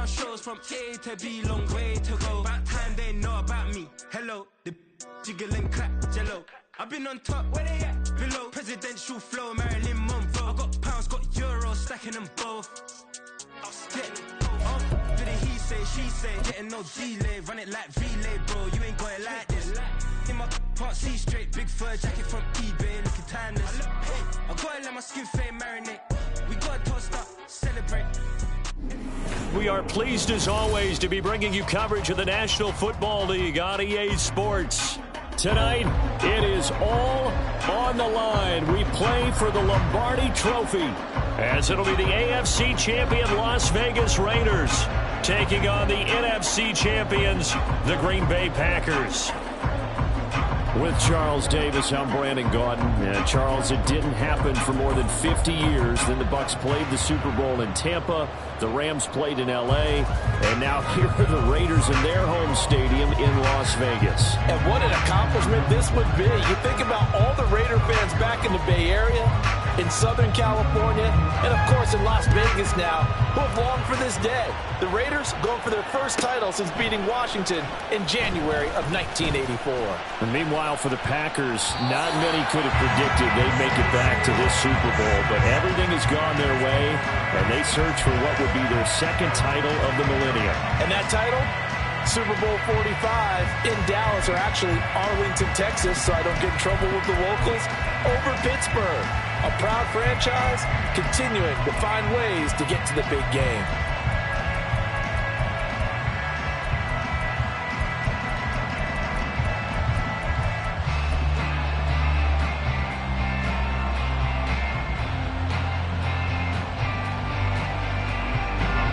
down shows from A to B, long way to go. About time they know about me. Hello, the jiggle and clap, jello. I've been on top, where they at? Below. Presidential flow, Marilyn Monroe. I got pounds, got euros, stacking them both. For the he say, she say, getting no delay. Run it like relay, bro, you ain't got it like this. In my part C straight, big fur jacket from eBay, looking timeless. I gotta let my skin fade marinate. We gotta toast up, celebrate. We are pleased as always to be bringing you coverage of the National Football League on EA Sports. Tonight, it is all on the line. We play for the Lombardi Trophy, as it'll be the AFC champion Las Vegas Raiders taking on the NFC champions, the Green Bay Packers. With Charles Davis, I'm Brandon Gaudin. And Charles, it didn't happen for more than 50 years. Then the Bucs played the Super Bowl in Tampa. The Rams played in L.A. And now here are the Raiders in their home stadium in Las Vegas. And what an accomplishment this would be. You think about all the Raider fans back in the Bay Area, in Southern California, and of course in Las Vegas now, who have longed for this day. The Raiders going for their first title since beating Washington in January of 1984. And meanwhile, for the Packers, not many could have predicted they'd make it back to this Super Bowl, but everything has gone their way, and they search for what would be their second title of the millennium. And that title? Super Bowl 45 in Dallas, or actually Arlington, Texas, so I don't get in trouble with the locals, over Pittsburgh. A proud franchise continuing to find ways to get to the big game.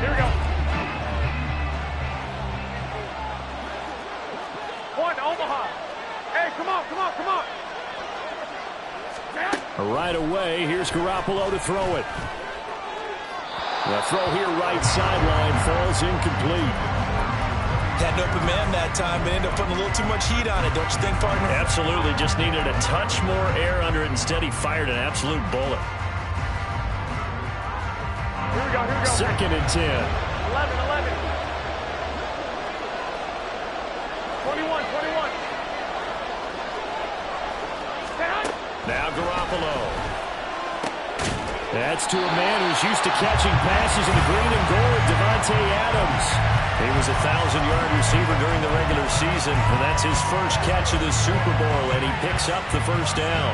Here we go. One, Omaha. Hey, come on, come on, come on. Right away, here's Garoppolo to throw it. The throw here right sideline falls incomplete. Had an open man that time, but ended up putting a little too much heat on it, don't you think, partner? Absolutely, just needed a touch more air under it. Instead, he fired an absolute bullet. Here we go, here we go. 2nd and 10. 11, 11. 21, 21. Now Garoppolo. That's to a man who's used to catching passes in the green and gold, Devontae Adams. He was a 1,000-yard receiver during the regular season, and that's his first catch of the Super Bowl, and he picks up the first down.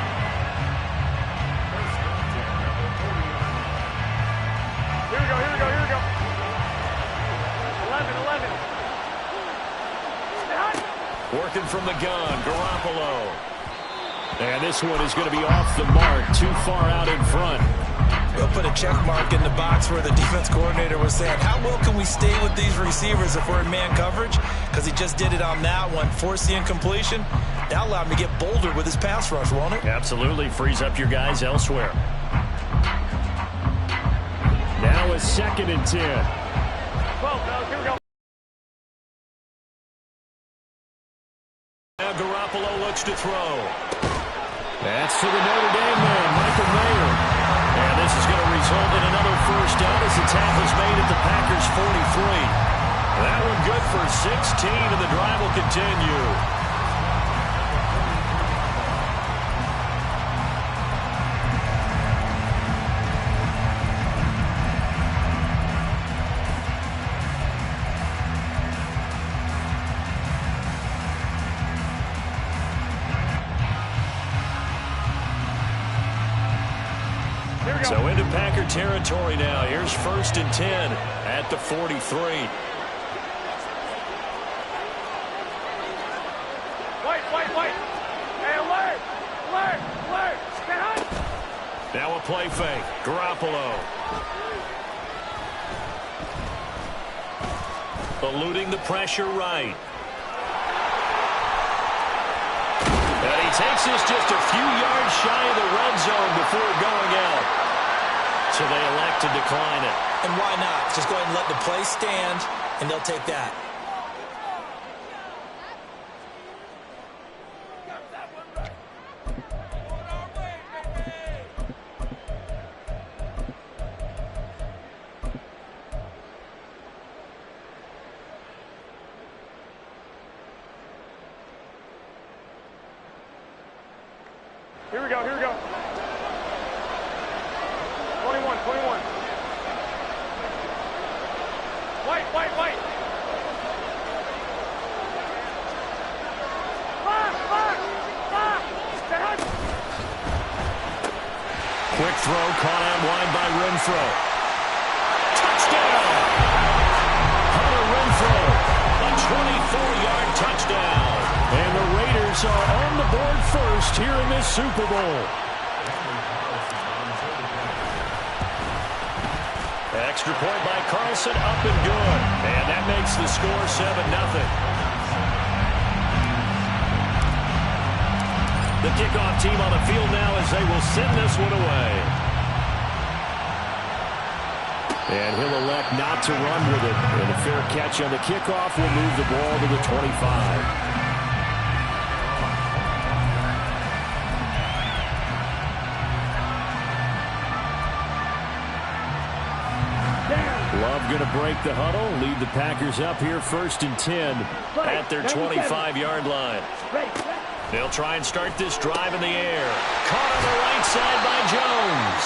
Here we go, here we go, here we go. 11, 11. Working from the gun, Garoppolo. And this one is going to be off the mark, too far out in front. We'll put a check mark in the box where the defense coordinator was saying, how well can we stay with these receivers if we're in man coverage? Because he just did it on that one, forced the incompletion. That allowed him to get bolder with his pass rush, won't it? Absolutely, frees up your guys elsewhere. Now a 2nd and 10. 12, fellas, here we go. Now Garoppolo looks to throw. That's to the Notre Dame man, Michael Mayer. And this is going to result in another first down as the tackle's made at the Packers' 43. That one good for 16, and the drive will continue. So into Packer territory now. Here's 1st and 10 at the 43. Wait. Hey, alert. Stand. Now a play fake. Garoppolo. Eluding the pressure right. And he takes this just a few yards shy of the red zone before going out. So they elect to decline it. And why not? Just go ahead and let the play stand, and they'll take that. Here we go, here we go. 21, 21. White. Quick throw caught out wide by Renfro. Touchdown! Hunter Renfro, a 24-yard touchdown. And the Raiders are on the board first here in this Super Bowl. Extra point by Carlson, up and good. And that makes the score 7-0. The kickoff team on the field now as they will send this one away. And he'll elect not to run with it. And a fair catch on the kickoff will move the ball to the 25. Love going to break the huddle, lead the Packers up here 1st and 10 at their 25-yard line. They'll try and start this drive in the air. Caught on the right side by Jones.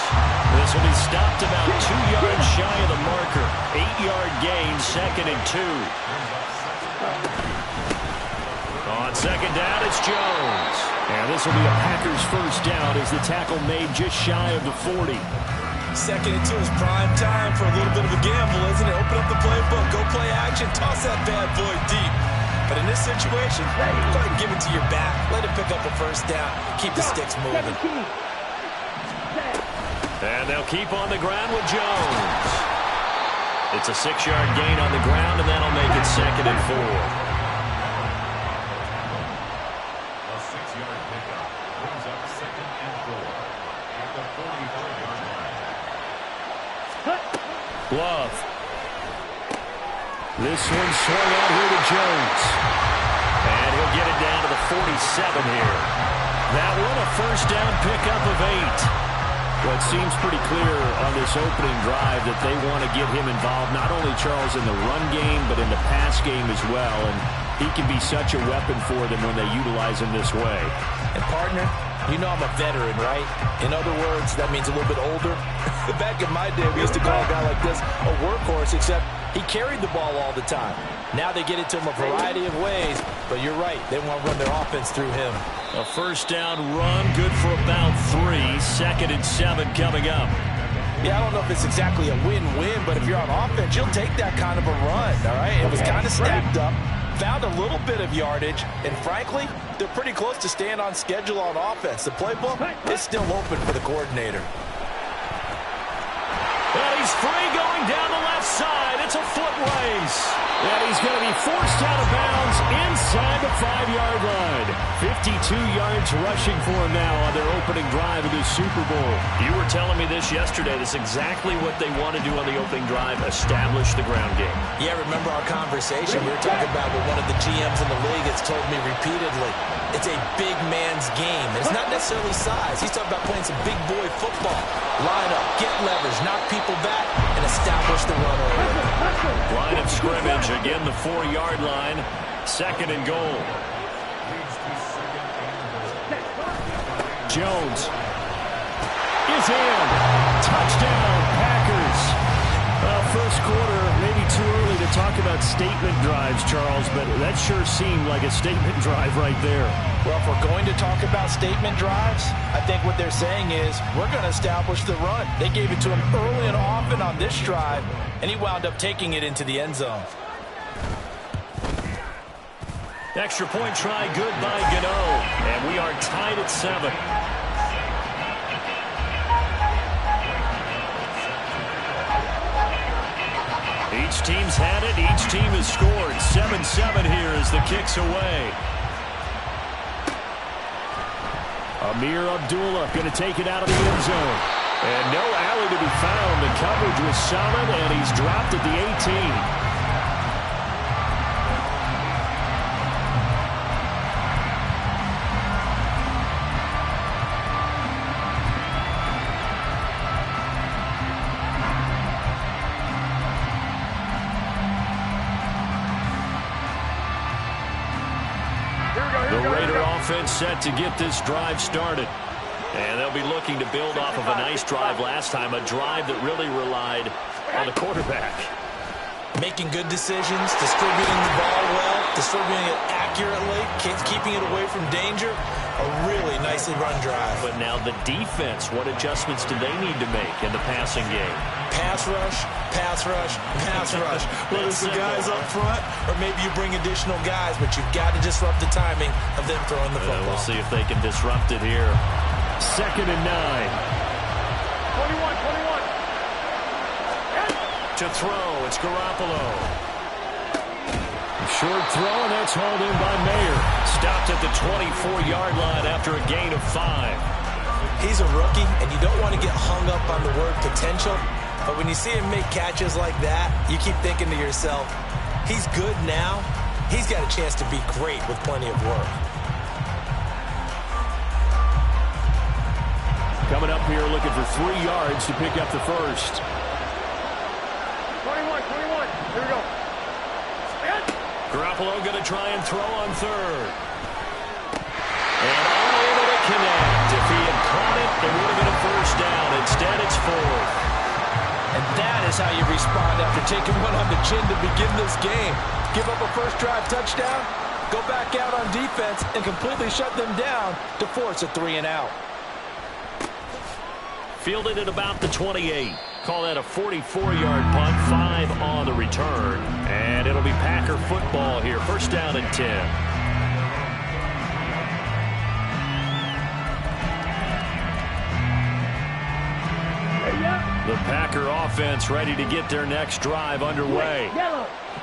This will be stopped about 2 yards shy of the marker. 8-yard gain, 2nd and 2. On second down, it's Jones. And this will be a Packers first down as the tackle made just shy of the 40. 2nd and 2 is prime time for a little bit of a gamble, isn't it? Open up the playbook, go play action, toss that bad boy deep. But in this situation, go ahead and give it to your back. Let him pick up a first down. Keep the sticks moving. And they'll keep on the ground with Jones. It's a 6-yard gain on the ground, and that'll make it 2nd and 4. A 6-yard pickup brings up 2nd and 4 at the 45-yard line. Love. This one swung out here to Jones. And he'll get it down to the 47 here. That one a first down pickup of 8. Well, it seems pretty clear on this opening drive that they want to get him involved, not only, Charles, in the run game, but in the pass game as well. And he can be such a weapon for them when they utilize him this way. And, partner, you know I'm a veteran, right? In other words, that means a little bit older. Back in my day, we used to call a guy like this a workhorse, except he carried the ball all the time. Now they get it to him a variety of ways, but you're right. They want to run their offense through him. A first down run, good for about 3. 2nd and 7 coming up. Yeah, I don't know if it's exactly a win-win, but if you're on offense, you'll take that kind of a run, all right? It was kind of stacked up, found a little bit of yardage, and frankly, they're pretty close to staying on schedule on offense. The playbook is still open for the coordinator. And he's free going down the left side. It's a foot race. And he's going to be forced out of bounds inside the 5-yard line. 52 yards rushing for him now on their opening drive of this Super Bowl. You were telling me this yesterday. This is exactly what they want to do on the opening drive, establish the ground game. Yeah, remember our conversation? We were talking about what one of the GMs in the league has told me repeatedly. It's a big man's game. It's not necessarily size. He's talking about playing some big boy football. Line up, get leverage, knock people back, and establish the run early. Line of scrimmage, again the 4-yard line. 2nd and goal. Jones is in. Touchdown, Packers. First quarter, maybe too early to talk about statement drives, Charles, but that sure seemed like a statement drive right there. Well, if we're going to talk about statement drives, I think what they're saying is we're going to establish the run. They gave it to him early and often on this drive, and he wound up taking it into the end zone. Extra point try, good by Gano, and we are tied at 7. Each team's had it. Each team has scored. 7-7 here as the kick's away. Amir Abdullah going to take it out of the end zone. And no alley to be found. The coverage was solid, and he's dropped at the 18. The Raider offense set to get this drive started. And they'll be looking to build off of a nice drive last time, a drive that really relied on the quarterback. Making good decisions, distributing the ball well, distributing it accurately, keeping it away from danger. A really nicely run drive. But now the defense, what adjustments do they need to make in the passing game? Pass rush, pass rush, pass rush. Whether it's the guys up front or maybe you bring additional guys, but you've got to disrupt the timing of them throwing the football. We'll see if they can disrupt it here. 2nd and 9. 21. To throw, it's Garoppolo. Short throw, and that's hauled in by Mayer. Stopped at the 24-yard line after a gain of 5. He's a rookie, and you don't want to get hung up on the word potential. But when you see him make catches like that, you keep thinking to yourself, he's good now. He's got a chance to be great with plenty of work. Coming up here looking for 3 yards to pick up the first. 21. Here we go. Garoppolo going to try and throw on 3rd. And unable to connect. If he had caught it, it would have been a first down. Instead, it's 4th. And that is how you respond after taking one on the chin to begin this game. Give up a first drive touchdown, go back out on defense, and completely shut them down to force a 3-and-out. Fielded at about the 28. Call that a 44-yard punt, 5 on the return. And it'll be Packer football here. First down and 10. The Packer offense ready to get their next drive underway.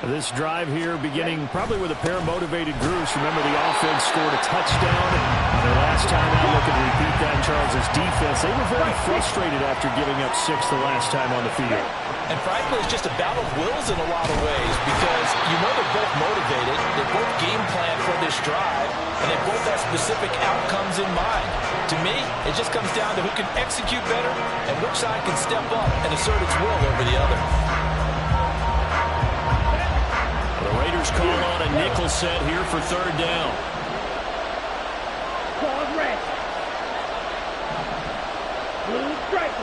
This drive here beginning probably with a pair of motivated groups. Remember, the offense scored a touchdown. Their last time out, looking to repeat that in Charles' defense. They were very frustrated after giving up 6 the last time on the field. And frankly, it's just a battle of wills in a lot of ways because you know they're both motivated. They both game plan for this drive, and they both have specific outcomes in mind. To me, it just comes down to who can execute better and which side can step up and assert its will over the other. The Raiders call on a nickel set here for 3rd down. Pause red. Blue strike.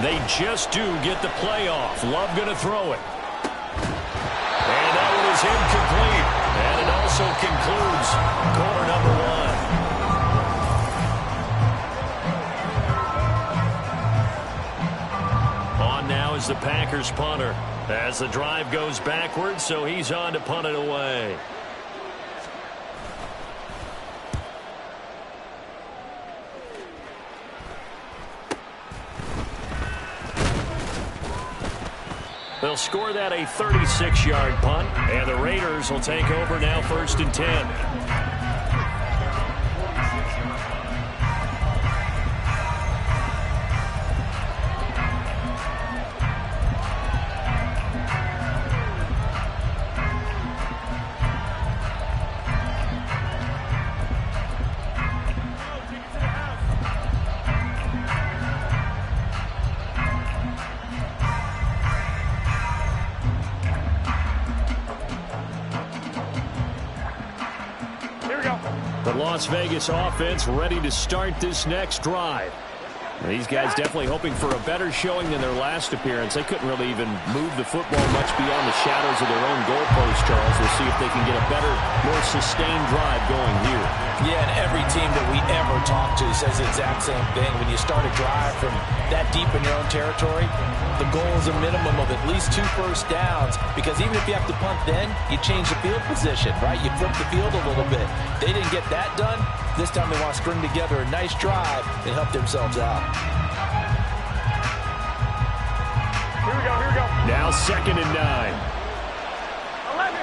They just do get the play off. Love going to throw it. And that one is incomplete. And it also concludes quarter number 1. On now is the Packers punter. As the drive goes backwards, so he's on to punt it away. They'll score that a 36-yard punt, and the Raiders will take over now 1st and 10. The Las Vegas offense ready to start this next drive. These guys definitely hoping for a better showing than their last appearance. They couldn't really even move the football much beyond the shadows of their own goalpost, Charles. We'll see if they can get a better, more sustained drive going here. Yeah, and every team that we ever talk to says the exact same thing. When you start a drive from that deep in your own territory, the goal is a minimum of at least 2 first downs, because even if you have to punt then, you change the field position, right? You flip the field a little bit. They didn't get that done. This time they want to string together a nice drive and help themselves out. Here we go. Now 2nd and 9. 11.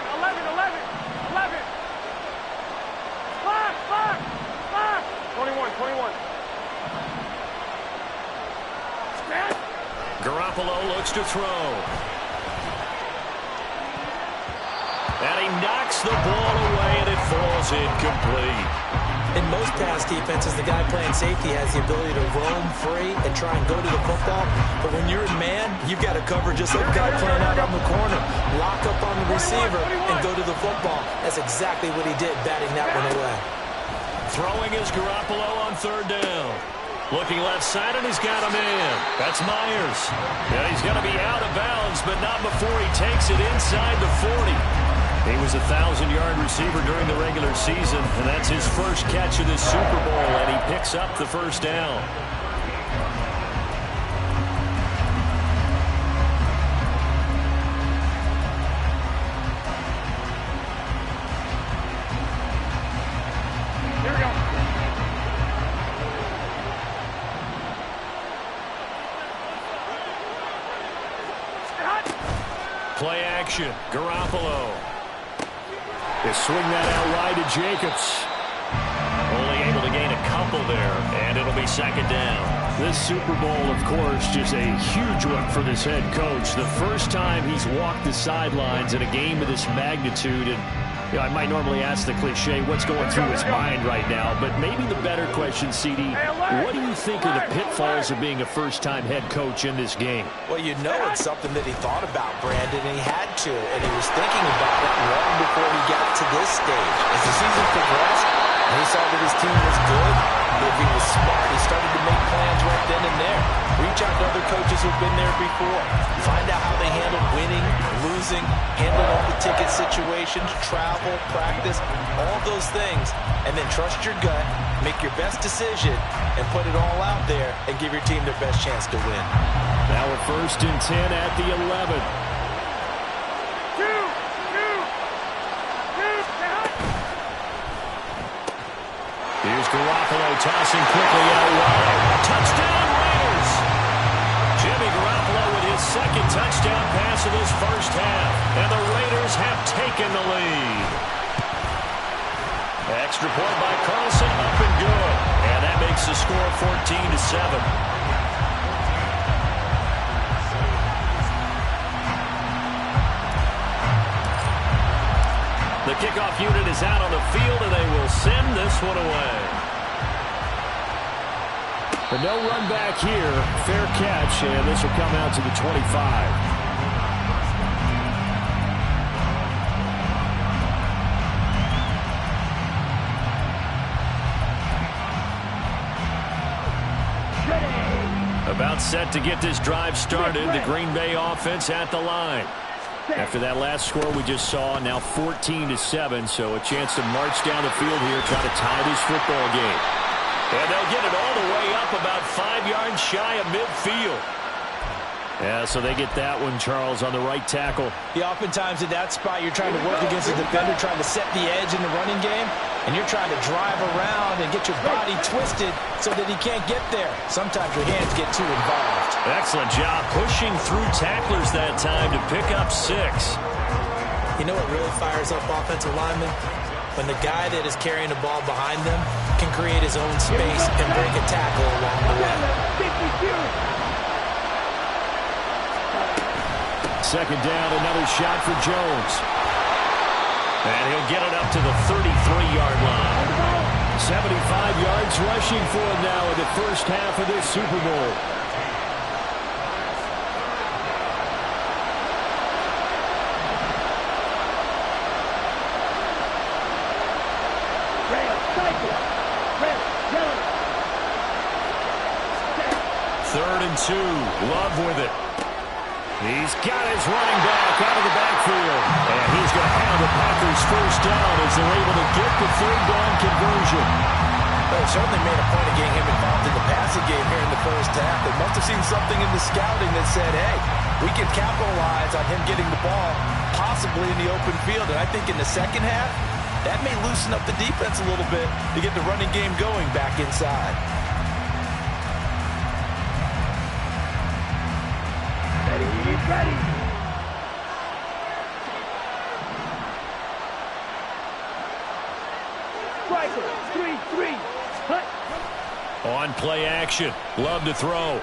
5. 21. Stand. Garoppolo looks to throw. And he knocks the ball away, and it falls incomplete. In most pass defenses, the guy playing safety has the ability to roam free and try and go to the football. But when you're in man, you've got to cover just like the guy playing out on the corner. Lock up on the receiver and go to the football. That's exactly what he did, batting that one away. Throwing is Garoppolo on third down. Looking left side, and he's got a man. That's Myers. And he's going to be out of bounds, but not before he takes it inside the 40. He was a 1,000-yard receiver during the regular season, and that's his first catch of this Super Bowl, and he picks up the first down. Here we go. Play action. Garoppolo. They swing that out wide to Jacobs. Only able to gain a couple there, and it'll be second down. This Super Bowl, of course, just a huge one for this head coach. The first time he's walked the sidelines in a game of this magnitude, and you know, I might normally ask the cliche, what's going through his mind right now, but maybe the better question, CD, what do you think are the pitfalls of being a first-time head coach in this game? Well, you know it's something that he thought about, Brandon, and he had to, and he was thinking about it long before he got to this stage. As the season progressed, and he saw that his team was good, if he was smart, he started to make plans right then and there. Reach out to other coaches who've been there before. Find out how they handled winning, losing, handling all the ticket situations, travel, practice, all those things. And then trust your gut, make your best decision, and put it all out there and give your team their best chance to win. Now we're 1st and 10 at the 11. Here's Garoppolo tossing quickly out wide. Touchdown, Raiders! Jimmy Garoppolo with his second touchdown pass of this first half. And the Raiders have taken the lead. Extra point by Carlson, up and good. And that makes the score 14-7. The kickoff unit is out on the field, and they will send this one away. But no run back here. Fair catch, and this will come out to the 25. About set to get this drive started. The Green Bay offense at the line. After that last score we just saw, now 14-7, so a chance to march down the field here, try to tie this football game. And they'll get it all the way up about 5 yards shy of midfield. Yeah, so they get that one, Charles, on the right tackle. Yeah, oftentimes in that spot, you're trying to work against a defender, trying to set the edge in the running game, and you're trying to drive around and get your body twisted so that he can't get there. Sometimes your hands get too involved. Excellent job pushing through tacklers that time to pick up 6. You know what really fires up offensive linemen? When the guy that is carrying the ball behind them can create his own space and break a tackle along the way. Second down, another shot for Jones. And he'll get it up to the 33-yard line. 75 yards rushing for him now in the first half of this Super Bowl. Third and 2. Love with it. He's got his running back out of the backfield. And he's going to have the Packers first down as they're able to get the third down conversion. Well, it certainly made a point of getting him involved in the passing game here in the first half. They must have seen something in the scouting that said, hey, we can capitalize on him getting the ball possibly in the open field. And I think in the second half, that may loosen up the defense a little bit to get the running game going back inside. Ready. Striker, 3-3. Hut. On play action. Love to throw.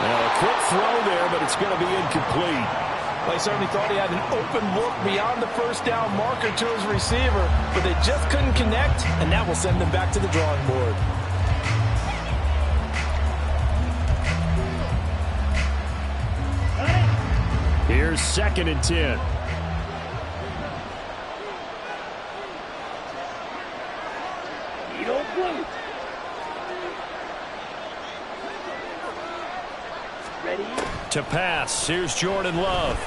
Now a quick throw there, but it's going to be incomplete. Well, he certainly thought he had an open look beyond the first down marker to his receiver, but they just couldn't connect, and that will send them back to the drawing board. Here's 2nd and 10. You don't blink. Ready? To pass. Here's Jordan Love.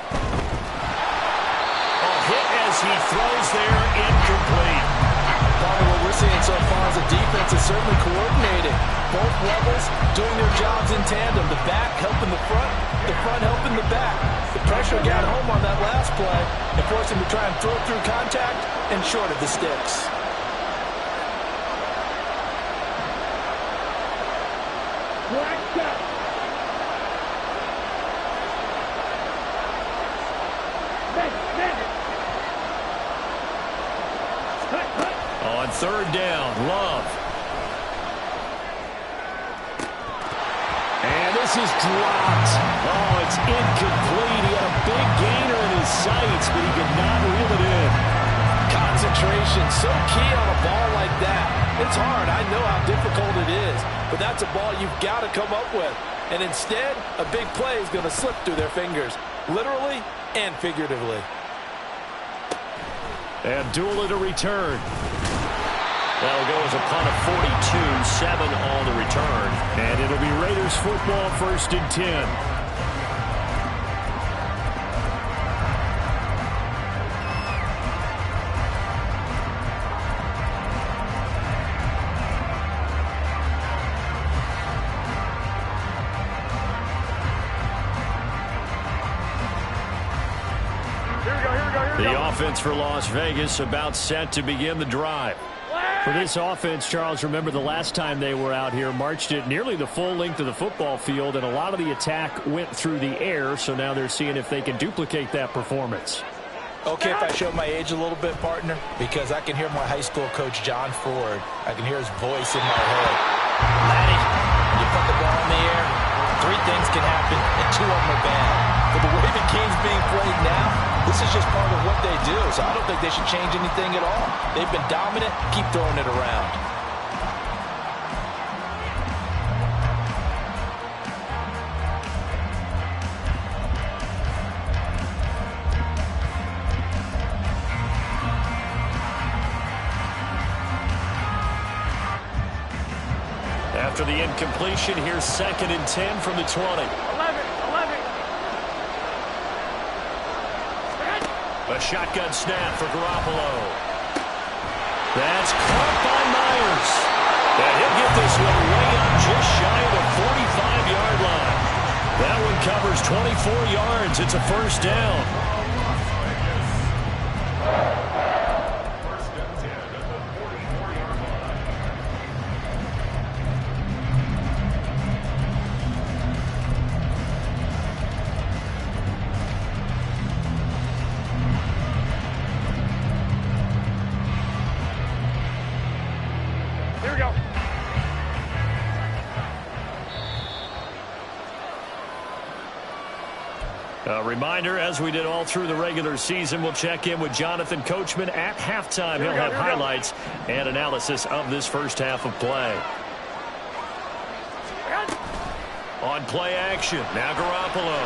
A hit as he throws there, incomplete. Probably what we're seeing so far is the defense is certainly coordinating. Both levels doing their jobs in tandem. The back helping the front helping the back. The pressure got home on that last play and forced him to try and throw through contact and short of the sticks. On 3rd down, Love. And this is dropped. Oh, it's incomplete. He had a big gainer in his sights, but he could not reel it in. Concentration, so key on a ball like that. It's hard. I know how difficult it is, but that's a ball you've got to come up with. And instead, a big play is going to slip through their fingers, literally and figuratively. Abdullah to return. That'll go as a punt of 42, 7 on the return. And it'll be Raiders football, 1st and 10. The offense for Las Vegas about set to begin the drive. For this offense, Charles, remember the last time they were out here, marched it nearly the full length of the football field, and a lot of the attack went through the air, so now they're seeing if they can duplicate that performance. Okay, if I show my age a little bit, partner, because I can hear my high school coach, John Ford. I can hear his voice in my head. Laddie, when you put the ball in the air, 3 things can happen, and 2 of them are bad. But the way the game's being played now, this is just part of what they do, so I don't think they should change anything at all. They've been dominant. Keep throwing it around. After the incompletion, here's 2nd and 10 from the 20. 11. A shotgun snap for Garoppolo. That's caught by Myers. And he'll get this one way up just shy of the 45-yard line. That one covers 24 yards. It's a 1st down. A reminder, as we did all through the regular season, we'll check in with Jonathan Coachman at halftime. He'll have highlights and analysis of this first half of play. On play action, now Garoppolo.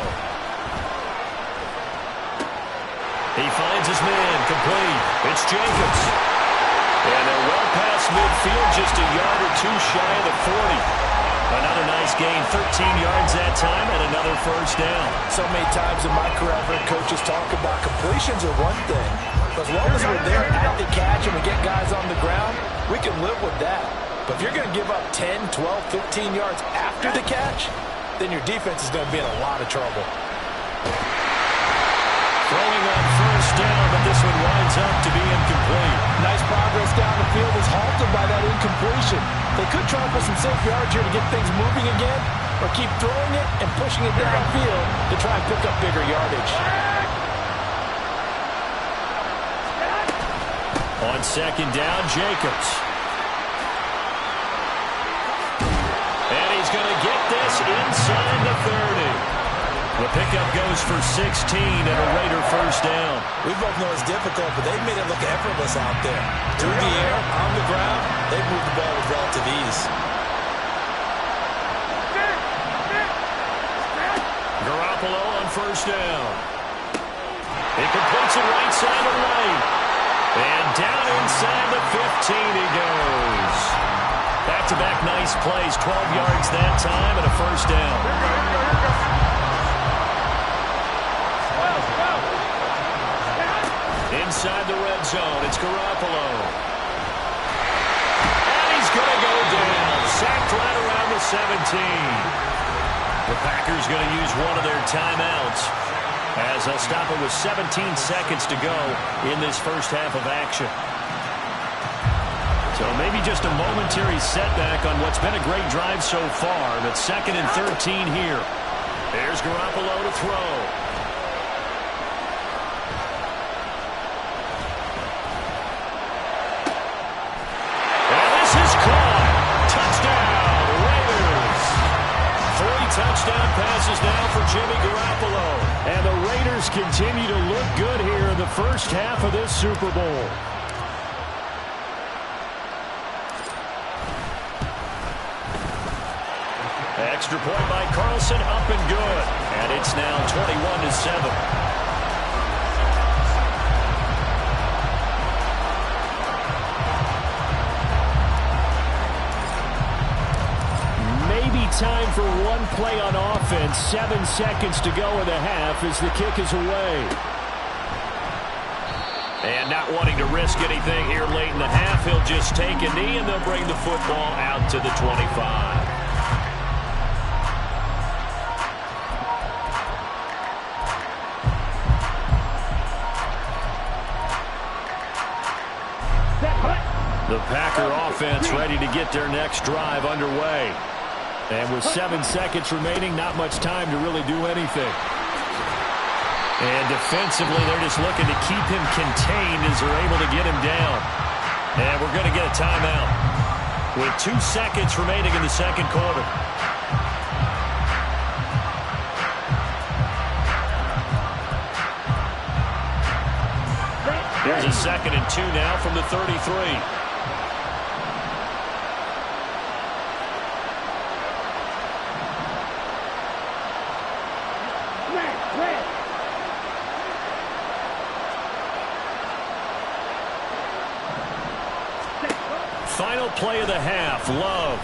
He finds his man, complete. It's Jacobs. And they're well past midfield, just a yard or 2 shy of the 40. Another nice gain, 13 yards that time, and another 1st down. So many times in my career, I've heard coaches talk about completions are one thing. But as long as we're there at the catch and we get guys on the ground, we can live with that. But if you're going to give up 10, 12, 15 yards after the catch, then your defense is going to be in a lot of trouble. Throwing on 1st down, but this one winds up to be incomplete. Nice progress down the field is halted by that incompletion. They could try for some safe yards here to get things moving again, or keep throwing it and pushing it downfield to try and pick up bigger yardage. On 2nd down, Jacobs. And he's going to get this inside the 30. The pickup goes for 16 and a Raider first down. We both know it's difficult, but they've made it look effortless out there. Through the air, on the ground, they've moved the ball with relative ease. Garoppolo on first down. He completes it right side of the lane. And down inside the 15 he goes. Back-to-back nice plays, 12 yards that time and a first down. Inside the red zone, it's Garoppolo. And he's going to go down. Sacked right around the 17. The Packers going to use one of their timeouts as they'll stop it with 17 seconds to go in this first half of action. So maybe just a momentary setback on what's been a great drive so far. But 2nd and 13 here. There's Garoppolo to throw. Touchdown passes now for Jimmy Garoppolo. And the Raiders continue to look good here in the first half of this Super Bowl. Extra point by Carlson, up and good. And it's now 21-7. Time for one play on offense. 7 seconds to go in the half as the kick is away. And not wanting to risk anything here late in the half, he'll just take a knee and they'll bring the football out to the 25. The Packer offense ready to get their next drive underway. And with 7 seconds remaining, not much time to really do anything. And defensively, they're just looking to keep him contained as they're able to get him down. And we're going to get a timeout with 2 seconds remaining in the second quarter. Here's a 2nd and 2 now from the 33. Final play of the half, Love.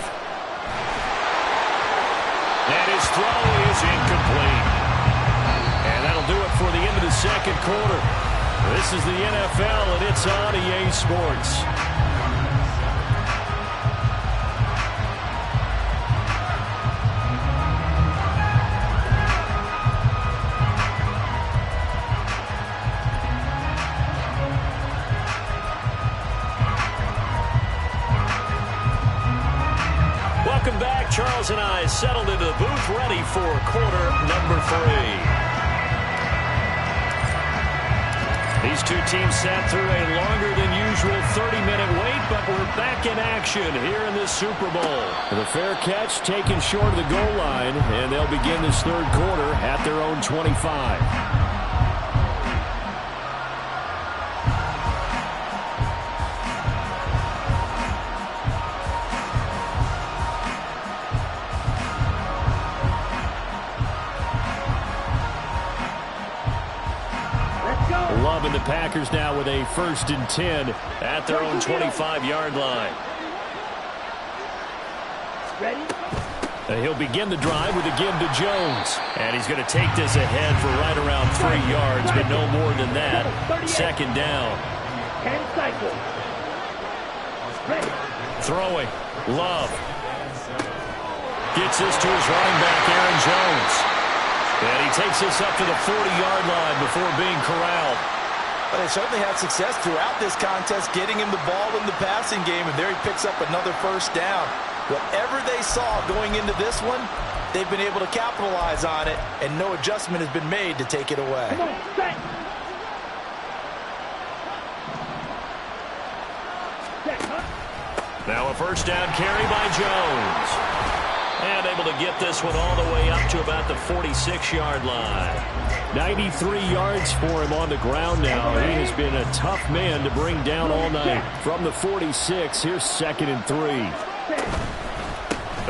And his throw is incomplete. And that'll do it for the end of the second quarter. This is the NFL, and it's on EA Sports. Charles and I settled into the booth ready for quarter number 3. These two teams sat through a longer than usual 30-minute wait, but we're back in action here in this Super Bowl. The fair catch taken short of the goal line, and they'll begin this third quarter at their own 25. And the Packers now with a 1st and 10 at their own 25-yard line. And he'll begin the drive with a give to Jones. And he's going to take this ahead for right around 3 yards, but no more than that. 2nd down. Throwing. Love. Gets this to his running back, Aaron Jones. And he takes this up to the 40-yard line before being corralled. But they certainly had success throughout this contest getting him the ball in the passing game, and there he picks up another first down. Whatever they saw going into this one, they've been able to capitalize on it, and no adjustment has been made to take it away. Now a first down carry by Jones. And able to get this one all the way up to about the 46-yard line. 93 yards for him on the ground now. He has been a tough man to bring down all night. From the 46, here's 2nd and 3.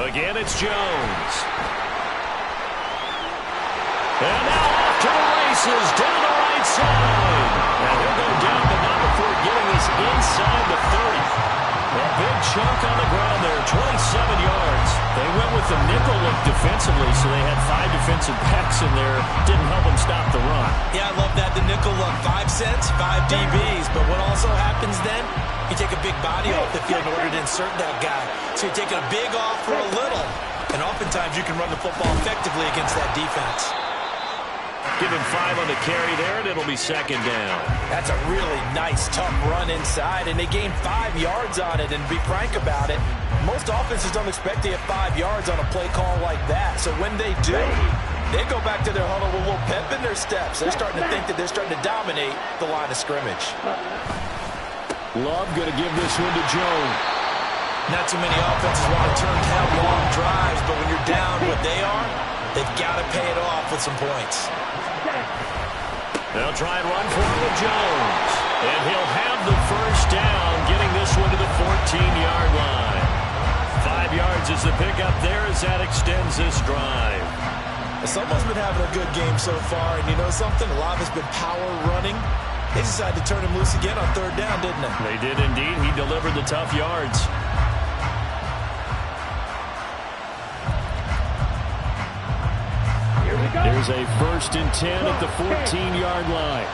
Again, it's Jones. And now off to the races, down the right side. And he'll go down, but not before getting this inside the 30. A big chunk on the ground there, 27 yards. They went with the nickel look defensively, so they had 5 defensive backs in there. Didn't help them stop the run. Yeah, I love that, the nickel look. 5 cents, 5 DBs. But what also happens then, you take a big body off the field in order to insert that guy. So you're taking a big off for a little. And oftentimes you can run the football effectively against that defense. Give him 5 on the carry there, and it'll be 2nd down. That's a really nice, tough run inside, and they gained 5 yards on it. And to be frank about it, most offenses don't expect to get 5 yards on a play call like that. So when they do, they go back to their huddle with a little pep in their steps. They're starting to think that they're starting to dominate the line of scrimmage. Love going to give this one to Jones. Not too many offenses want to turn down long drives, but when you're down what they are, they've got to pay it off with some points. They'll try and run for it with Jones. And he'll have the first down, getting this one to the 14-yard line. 5 yards is the pickup there as that extends this drive. Someone's been having a good game so far, and you know something? A lot has been power running. They decided to turn him loose again on 3rd down, didn't they? They did indeed. He delivered the tough yards. There's a 1st and 10 at the 14-yard line.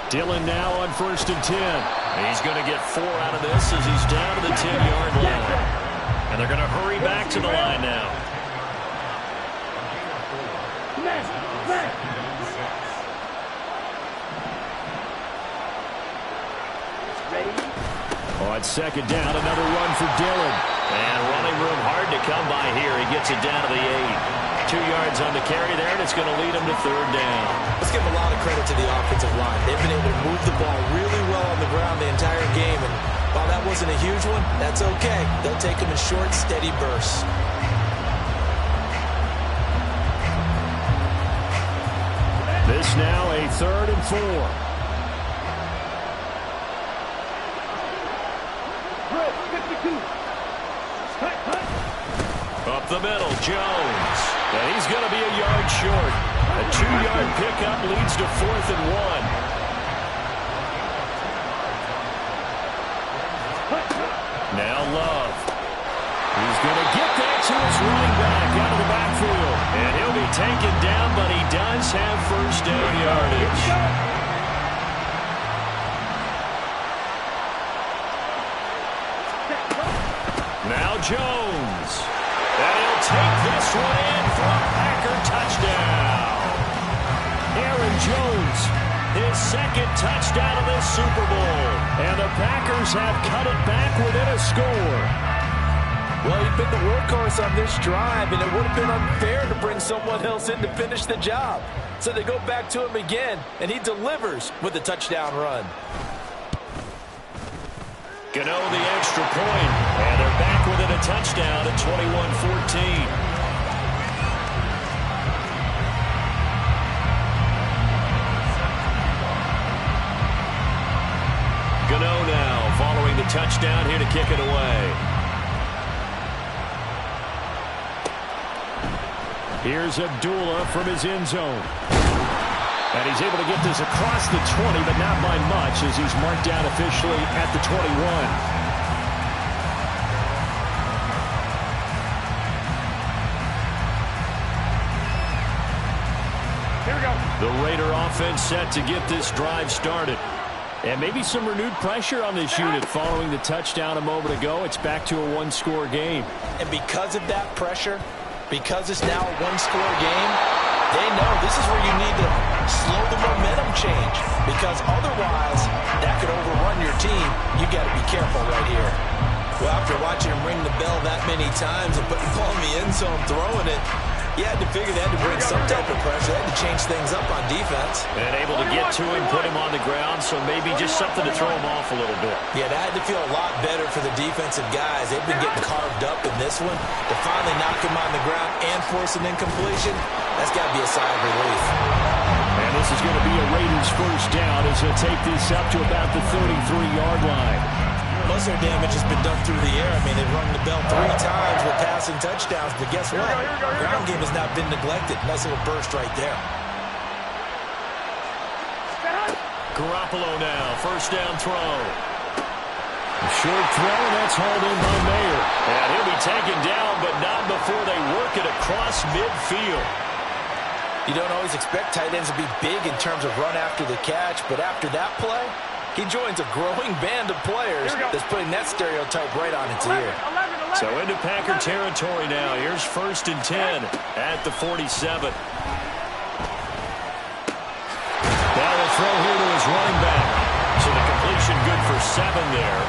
Dillon now on 1st and 10. He's going to get 4 out of this as he's down to the 10-yard line. And they're going to hurry back to the line now. On 2nd down, another run for Dillon. And running room hard to come by here. He gets it down to the 8. 2 yards on the carry there, and it's going to lead him to 3rd down. Let's give a lot of credit to the offensive line. They've been able to move the ball really well on the ground the entire game. And while that wasn't a huge one, that's okay. They'll take them in short, steady bursts. This now a 3rd and 4. Up the middle, Jones. And he's going to be a yard short. A 2-yard pickup leads to 4th and 1. Now Love. He's going to get that to his running back out of the backfield. And he'll be taken down, but he does have 1st down yardage. Now Jones. And he'll take this one in for a Packer touchdown. Aaron Jones, his 2nd touchdown of this Super Bowl. And the Packers have cut it back within a score. Well, he'd been the workhorse on this drive, and it would have been unfair to bring someone else in to finish the job. So they go back to him again, and he delivers with a touchdown run. Gano the extra point, and they're back within a touchdown at 21-14. Gano now following the touchdown here to kick it away. Here's Abdullah from his end zone. And he's able to get this across the 20, but not by much as he's marked down officially at the 21. Here we go. The Raider offense set to get this drive started. And maybe some renewed pressure on this unit following the touchdown a moment ago. It's back to a one-score game. And because of that pressure, because it's now a one-score game, they know this is where you need to slow the momentum change, because otherwise that could overrun your team. You got to be careful right here. Well, after watching him ring the bell that many times and putting the ball in the end zone, throwing it, You had to figure they had to bring some type of pressure. They had to change things up on defense. And able to get to him, put him on the ground, so maybe just something to throw him off a little bit. Yeah, that had to feel a lot better for the defensive guys. They've been getting carved up in this one. To finally knock him on the ground and force an incompletion, that's got to be a sigh of relief. And this is going to be a Raiders first down as they'll take this up to about the 33-yard line. Most of their damage has been done through the air. I mean, they've rung the bell 3 times with passing touchdowns, but guess what? Ground game has not been neglected. Nice little burst right there. Garoppolo now, first down throw. A short throw, and that's hauled in by Mayer. And he'll be taken down, but not before they work it across midfield. You don't always expect tight ends to be big in terms of run after the catch, but after that play, he joins a growing band of players that's putting that stereotype right on its ear. So into Packer territory now. Here's first and 10 at the 47. Now the throw here to his running back. So the completion good for 7 there.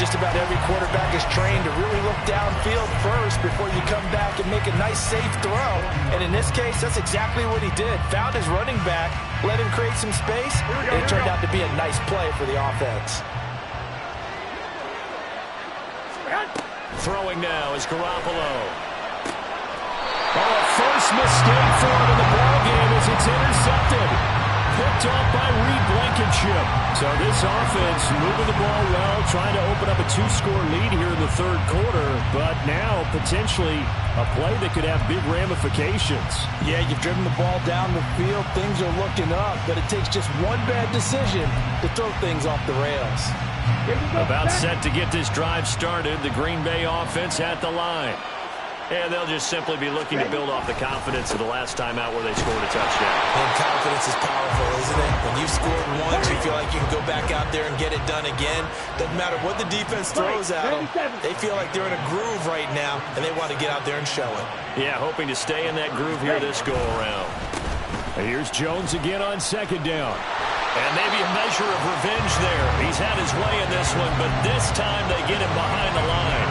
Just about every quarterback is trained to really look downfield first before you come back and make a nice, safe throw. And in this case, that's exactly what he did. Found his running back, let him create some space, and it turned out to be a nice play for the offense. Throwing now is Garoppolo. Oh, first mistake for him in the ballgame as it's intercepted. Picked off by Reed Blankenship. So this offense moving the ball well, trying to open up a 2-score lead here in the third quarter, but now potentially a play that could have big ramifications. Yeah, you've driven the ball down the field. Things are looking up, but it takes just one bad decision to throw things off the rails. About set to get this drive started, the Green Bay offense at the line. And they'll just simply be looking to build off the confidence of the last time out where they scored a touchdown. And confidence is powerful, isn't it? When you've scored once, you feel like you can go back out there and get it done again. Doesn't matter what the defense throws at them. They feel like they're in a groove right now, and they want to get out there and show it. Yeah, hoping to stay in that groove here this go-around. Here's Jones again on second down. And maybe a measure of revenge there. He's had his way in this one, but this time they get him behind the line.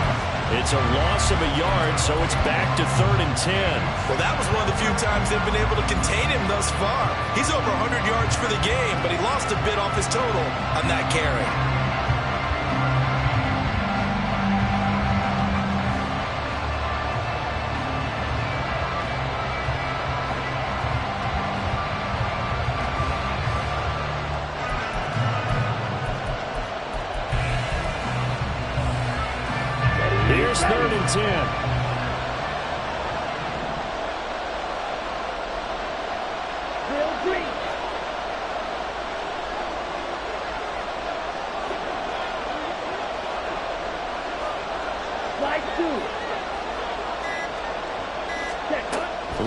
It's a loss of a yard, so it's back to 3rd and 10. Well, that was one of the few times they've been able to contain him thus far. He's over 100 yards for the game, but he lost a bit off his total on that carry. Here's 3rd and 10.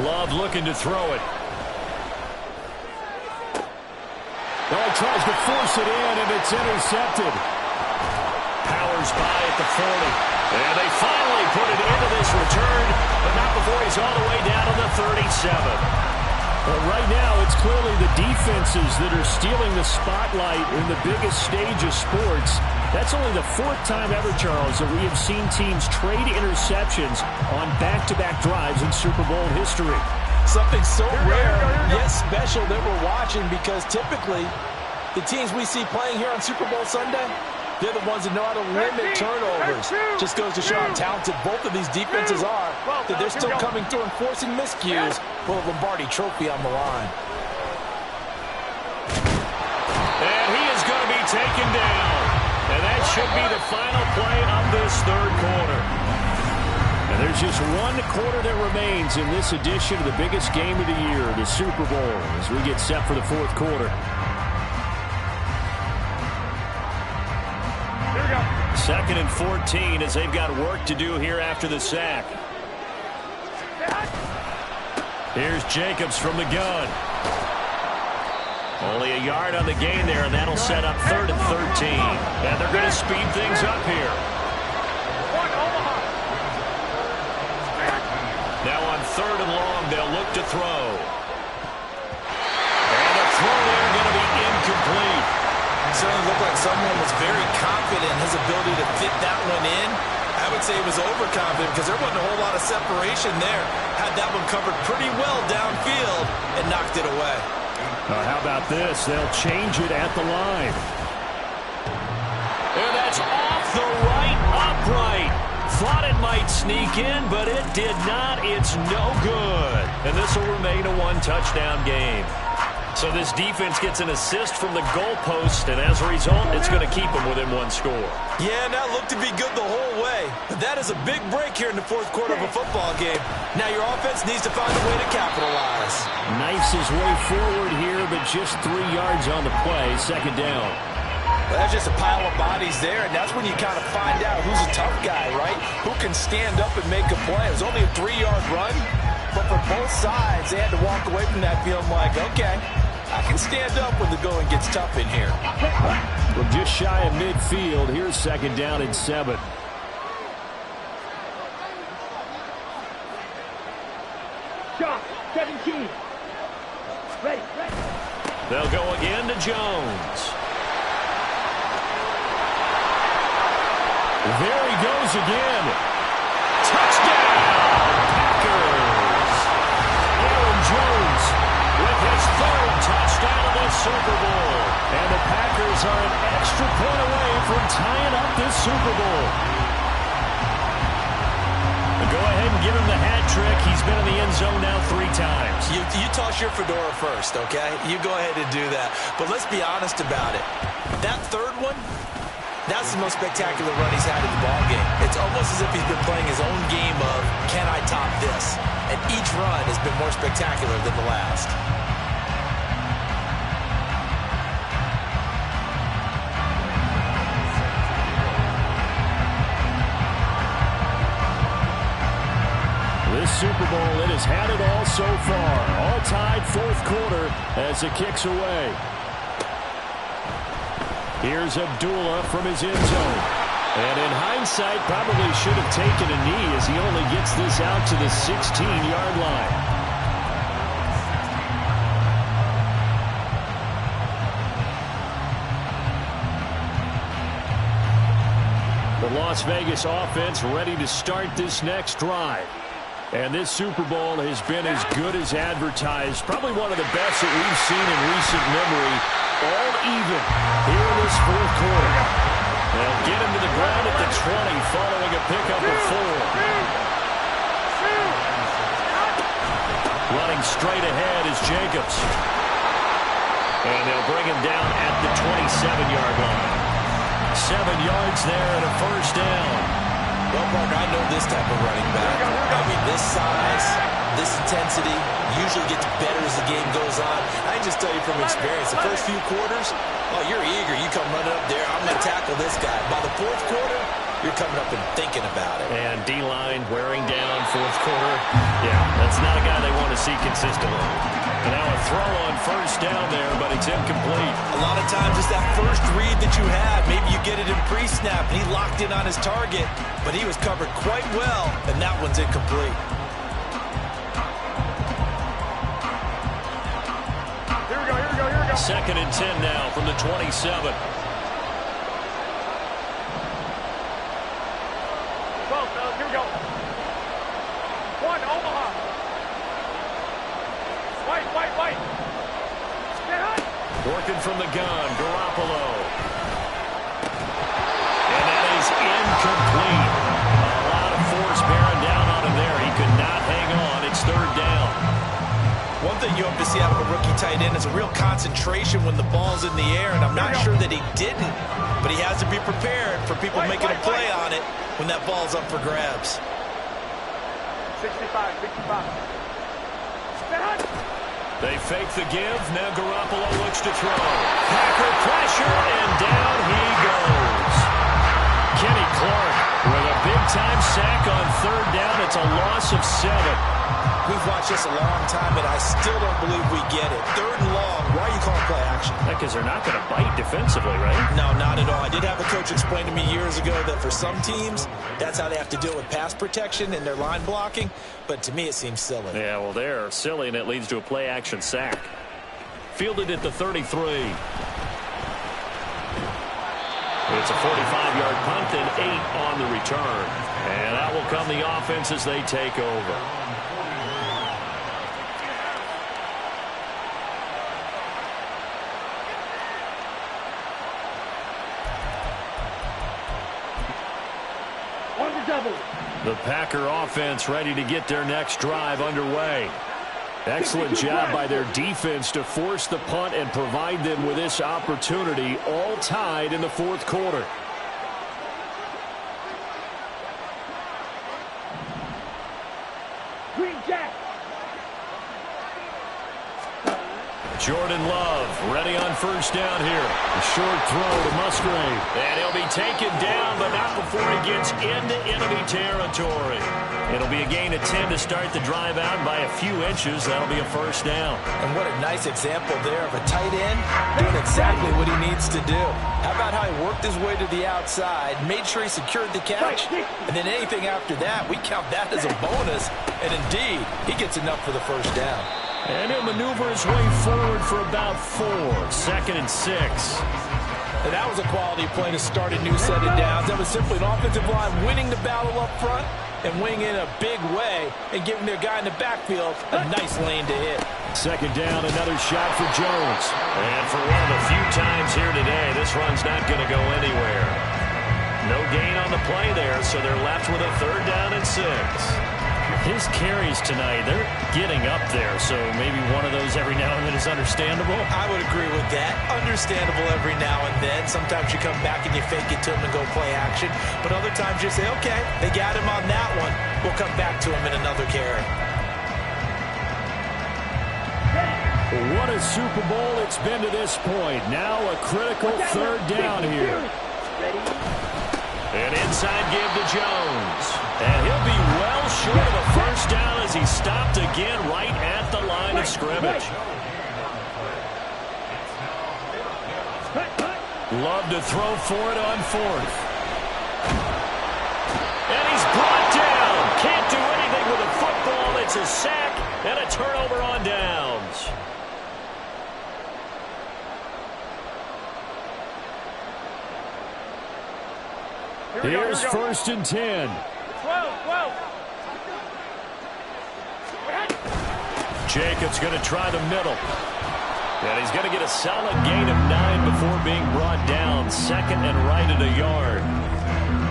Love looking to throw it. Oh, he tries to force it in, and it's intercepted. Powers by at the 40. And they finally put it into this return, but not before he's all the way down to the 37. But right now, it's clearly the defenses that are stealing the spotlight in the biggest stage of sports. That's only the 4th time ever, Charles, that we have seen teams trade interceptions on back-to-back drives in Super Bowl history. Something so rare, yet special that we're watching, because typically the teams we see playing here on Super Bowl Sunday, they're the ones that know how to limit turnovers. Just goes to show how talented both of these defenses are, that they're still coming through and forcing miscues for the Lombardi Trophy on the line. And he is going to be taken down. And that should be the final play of this third quarter. And there's just one quarter that remains in this edition of the biggest game of the year, the Super Bowl, as we get set for the fourth quarter. Here we go. 2nd and 14 as they've got work to do here after the sack. Here's Jacobs from the gun. Only a yard on the gain there, and that'll set up 3rd and 13. And they're going to speed things up here. Now on 3rd and long, they'll look to throw. And the throw there going to be incomplete. It certainly looked like someone was very confident in his ability to fit that one in. I would say he was overconfident because there wasn't a whole lot of separation there. Had that one covered pretty well downfield and knocked it away. How about this? They'll change it at the line. And that's off the right upright. Thought it might sneak in, but it did not. It's no good. And this will remain a one-touchdown game. So this defense gets an assist from the goalpost, and as a result, it's going to keep them within one score. Yeah, and that looked to be good the whole way. But that is a big break here in the fourth quarter of a football game. Now your offense needs to find a way to capitalize. Knifes his way forward here, but just 3 yards on the play, 2nd down. Well, that's just a pile of bodies there, and that's when you kind of find out who's a tough guy, right? Who can stand up and make a play. It was only a 3-yard run, but for both sides, they had to walk away from that feeling like, okay, I can stand up when the going gets tough in here. Well, just shy of midfield. Here's 2nd down and 7. Shot, 17. Ready. They'll go again to Jones. There he goes again. Touchdown, Packers. Aaron Jones with his 3rd touchdown of the Super Bowl. And the Packers are an extra point away from tying up this Super Bowl. Go ahead and give him the hat trick. He's been in the end zone now 3 times. You toss your fedora first, okay? You go ahead and do that. But let's be honest about it. That 3rd one, that's the most spectacular run he's had in the ballgame. It's almost as if he's been playing his own game of, can I top this? And each run has been more spectacular than the last. This Super Bowl, it has had it all so far. All tied 4th quarter as it kicks away. Here's Abdullah from his end zone. And in hindsight, probably should have taken a knee as he only gets this out to the 16-yard line. The Las Vegas offense ready to start this next drive. And this Super Bowl has been as good as advertised. Probably one of the best that we've seen in recent memory. All even here in this 4th quarter. They'll get him to the ground at the 20 following a pickup of 4. Running straight ahead is Jacobs. And they'll bring him down at the 27-yard line. 7 yards there and a 1st down. Well, Parker, I know this type of running back. I mean, this size, this intensity usually gets better as the game goes on. I can just tell you from experience, the first few quarters, oh, you're eager. You come running up there, I'm going to tackle this guy. By the 4th quarter, you're coming up and thinking about it. And D-line wearing down 4th quarter. Yeah, that's not a guy they want to see consistently. And now a throw on 1st down there, but it's incomplete. A lot of times it's that first read that you have. Maybe you get it in pre-snap, and he locked in on his target, but he was covered quite well, and that one's incomplete. Here we go. 2nd and 10 now from the 27. Well, fellas, here we go. 1, Omaha. White. Get hot. Working from the gun, Garoppolo. And that is incomplete. A lot of force bearing down on him there. He could not hang on. It's 3rd down. One thing you hope to see out of a rookie tight end is a real concentration when the ball's in the air, and I'm not sure that he didn't, but he has to be prepared for people making a play on it when that ball's up for grabs. 65, 65. They fake the give. Now Garoppolo looks to throw. Packer pressure, and down he goes. Kenny Clark with a big-time sack on third down. It's a loss of 7. We've watched this a long time, and I still don't believe we get it. 3rd and long. Why are you calling play action? Because they're not going to bite defensively, right? No, not at all. I did have a coach explain to me years ago that for some teams, that's how they have to deal with pass protection and their line blocking. But to me, it seems silly. Yeah, well, they're silly, and it leads to a play-action sack. Fielded at the 33. It's a 45-yard punt and 8 on the return. And that will come the offense as they take over. The Packer offense ready to get their next drive underway. Excellent job by their defense to force the punt and provide them with this opportunity, all tied in the 4th quarter. Green Jack. Jordan Love ready on first down here. A short throw to Musgrave. And he'll be taken down, but not before he gets into enemy territory. It'll be a gain of 10 to start the drive out by a few inches. That'll be a first down. And what a nice example there of a tight end doing exactly what he needs to do. How about how he worked his way to the outside, made sure he secured the catch, and then anything after that, we count that as a bonus. And indeed, he gets enough for the first down. And he'll maneuver his way forward for about 4. 2nd and 6. And that was a quality play to start a new set of downs. That was simply an offensive line winning the battle up front and winning in a big way and giving their guy in the backfield a nice lane to hit. 2nd down, another shot for Jones. And for one of the few times here today, this run's not going to go anywhere. No gain on the play there, so they're left with a 3rd down and 6. His carries tonight, they're getting up there, so maybe one of those every now and then is understandable. I would agree with that. Understandable every now and then. Sometimes you come back and you fake it to him and go play action. But other times you say, okay, they got him on that one. We'll come back to him in another carry. What a Super Bowl it's been to this point. Now a critical 3rd down here. An inside give to Jones. And he'll be well short of a first down as he stopped again right at the line of scrimmage. Love to throw for it on 4th. And he's brought down. Can't do anything with a football. It's a sack and a turnover on downs. Here's 1st and 10. 12. Jacobs going to try the middle. And he's going to get a solid gain of 9 before being brought down. 2nd and right at a yard.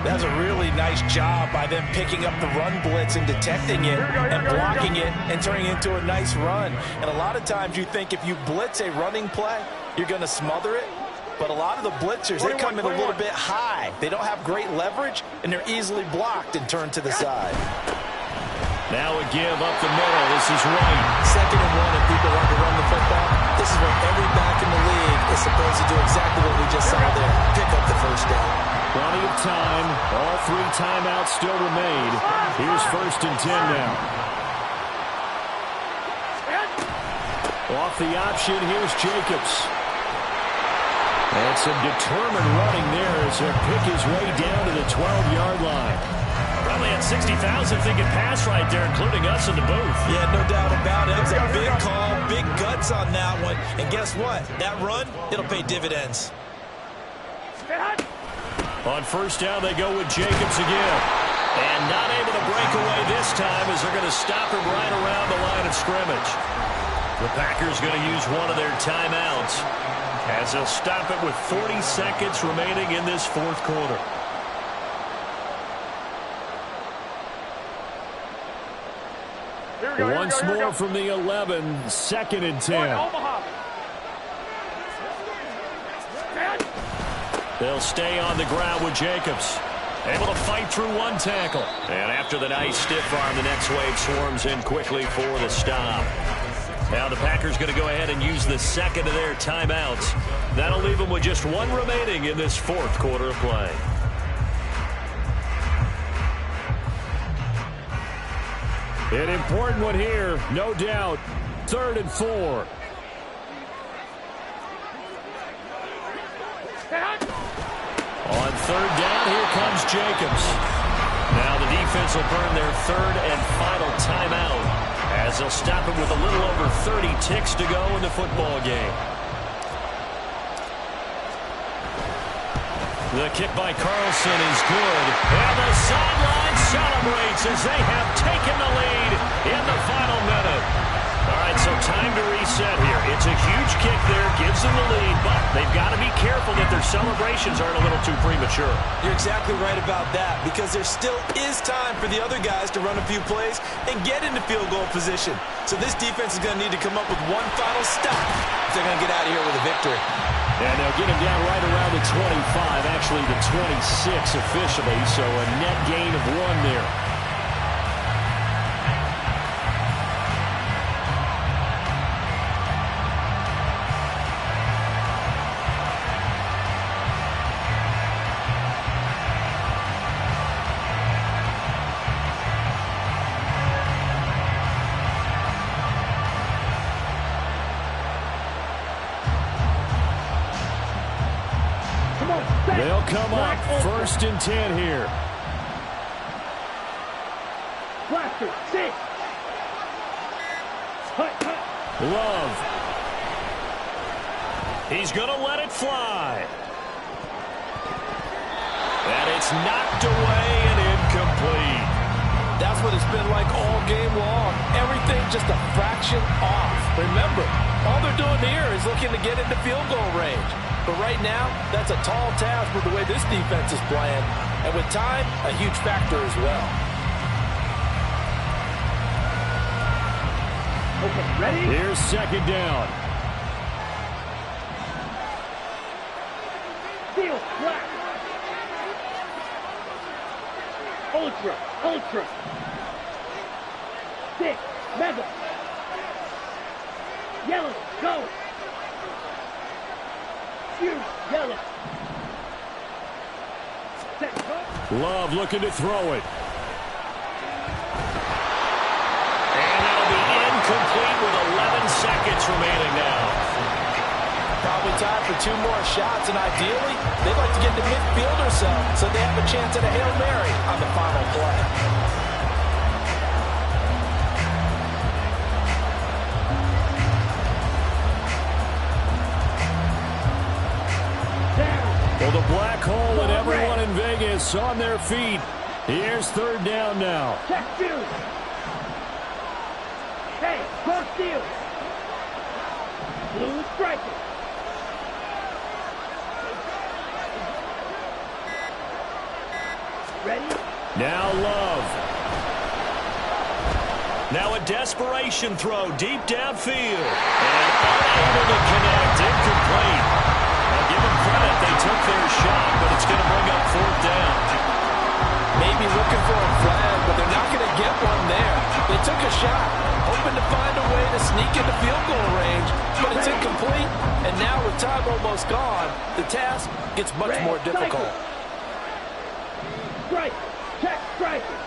That's a really nice job by them picking up the run blitz and detecting it and blocking it and turning it into a nice run. And a lot of times you think if you blitz a running play, you're going to smother it. But a lot of the blitzers, they come in a little bit high. They don't have great leverage, and they're easily blocked and turned to the side. Now a give up the middle. This is right. 2nd and 1, and people want to run the football. This is where every back in the league is supposed to do exactly what we just saw there. Pick up the first down. Plenty of time. All 3 timeouts still remain. Here's 1st and 10 now. Off the option, here's Jacobs. And some determined running there as he'll pick his way down to the 12-yard line. Probably had 60,000 thinking pass right there, including us in the booth. Yeah, no doubt about it. That was a big call, big guts on that one. And guess what? That run, it'll pay dividends. On 1st down, they go with Jacobs again. And not able to break away this time as they're going to stop him right around the line of scrimmage. The Packers going to use one of their timeouts as they'll stop it with 40 seconds remaining in this 4th quarter. Once more from the 11, 2nd and 10. They'll stay on the ground with Jacobs. Able to fight through one tackle. And after the nice stiff arm, the next wave swarms in quickly for the stop. Now the Packers going to go ahead and use the second of their timeouts. That'll leave them with just one remaining in this fourth quarter of play. An important one here, no doubt. 3rd and 4. On 3rd down, here comes Jacobs. Now the defense will burn their 3rd and final timeout as they'll stop it with a little over 30 ticks to go in the football game. The kick by Carlson is good. And the sideline celebrates as they have taken the lead in the final minute. All right, so time to reset here. It's a huge kick there, gives them the lead, but they've got to be careful that their celebrations aren't a little too premature. You're exactly right about that, because there still is time for the other guys to run a few plays and get into field goal position. So this defense is going to need to come up with one final stop if they're going to get out of here with a victory. And they'll get him down right around the 25, actually the 26 officially, so a net gain of 1 there. They'll come up 1st and 10 here. Love. He's going to let it fly. And it's knocked away and incomplete. That's what it's been like all game long. Everything just a fraction off. Remember, all they're doing here is looking to get into field goal range. But right now, that's a tall task with the way this defense is playing. And with time, a huge factor as well. Okay, ready? Here's 2nd down. Steal, black. Ultra. 6, mega. Yellow, go. Yellow. Set, go. Love looking to throw it. And that'll be incomplete with 11 seconds remaining now. Probably time for 2 more shots, and ideally, they'd like to get to midfield or so they have a chance at a Hail Mary on the final play. Well, the black hole and everyone in Vegas on their feet. Here's 3rd down now. Check 2. Hey, go steal. Blue striker. Ready? Now Love. Now a desperation throw deep downfield. And unable to connect. Incomplete. Now give them credit. They took their shot, but it's going to bring up 4th down. Maybe looking for a flag, but they're not going to get one there. They took a shot, hoping to find a way to sneak into field goal range, but it's incomplete. And now with time almost gone, the task gets much more difficult. Strike. Check striker.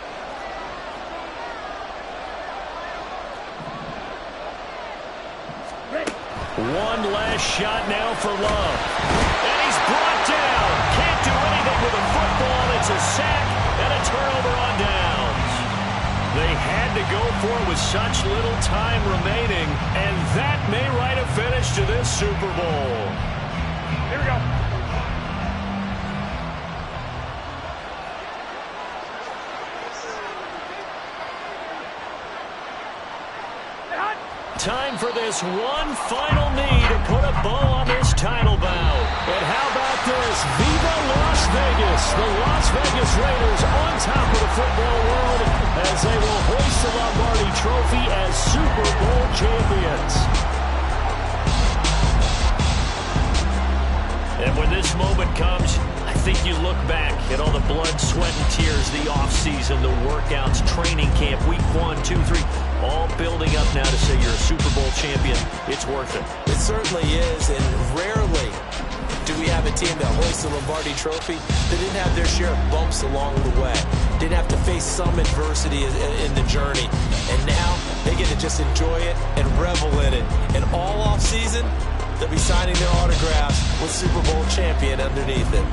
Ready. One last shot now for Love. And he's brought down. Can't do anything with a football. It's a sack and a turnover on downs. They had to go for it with such little time remaining, and that may write a finish to this Super Bowl. Here we go. Time for this one final knee to put a bow on this title bout. And how about this? Viva Las Vegas! The Las Vegas Raiders on top of the football world as they will hoist the Lombardi Trophy as Super Bowl champions. And And when this moment comes, I think you look back at all the blood, sweat, and tears, the offseason, the workouts, training camp, week 1, 2, 3, all building up now to say you're a Super Bowl champion. It's worth it. It certainly is, and rarely do we have a team that hoists the Lombardi Trophy that didn't have their share of bumps along the way, didn't have to face some adversity in the journey, and now they get to just enjoy it and revel in it. And all off-season, they'll be signing their autographs with Super Bowl champion underneath it.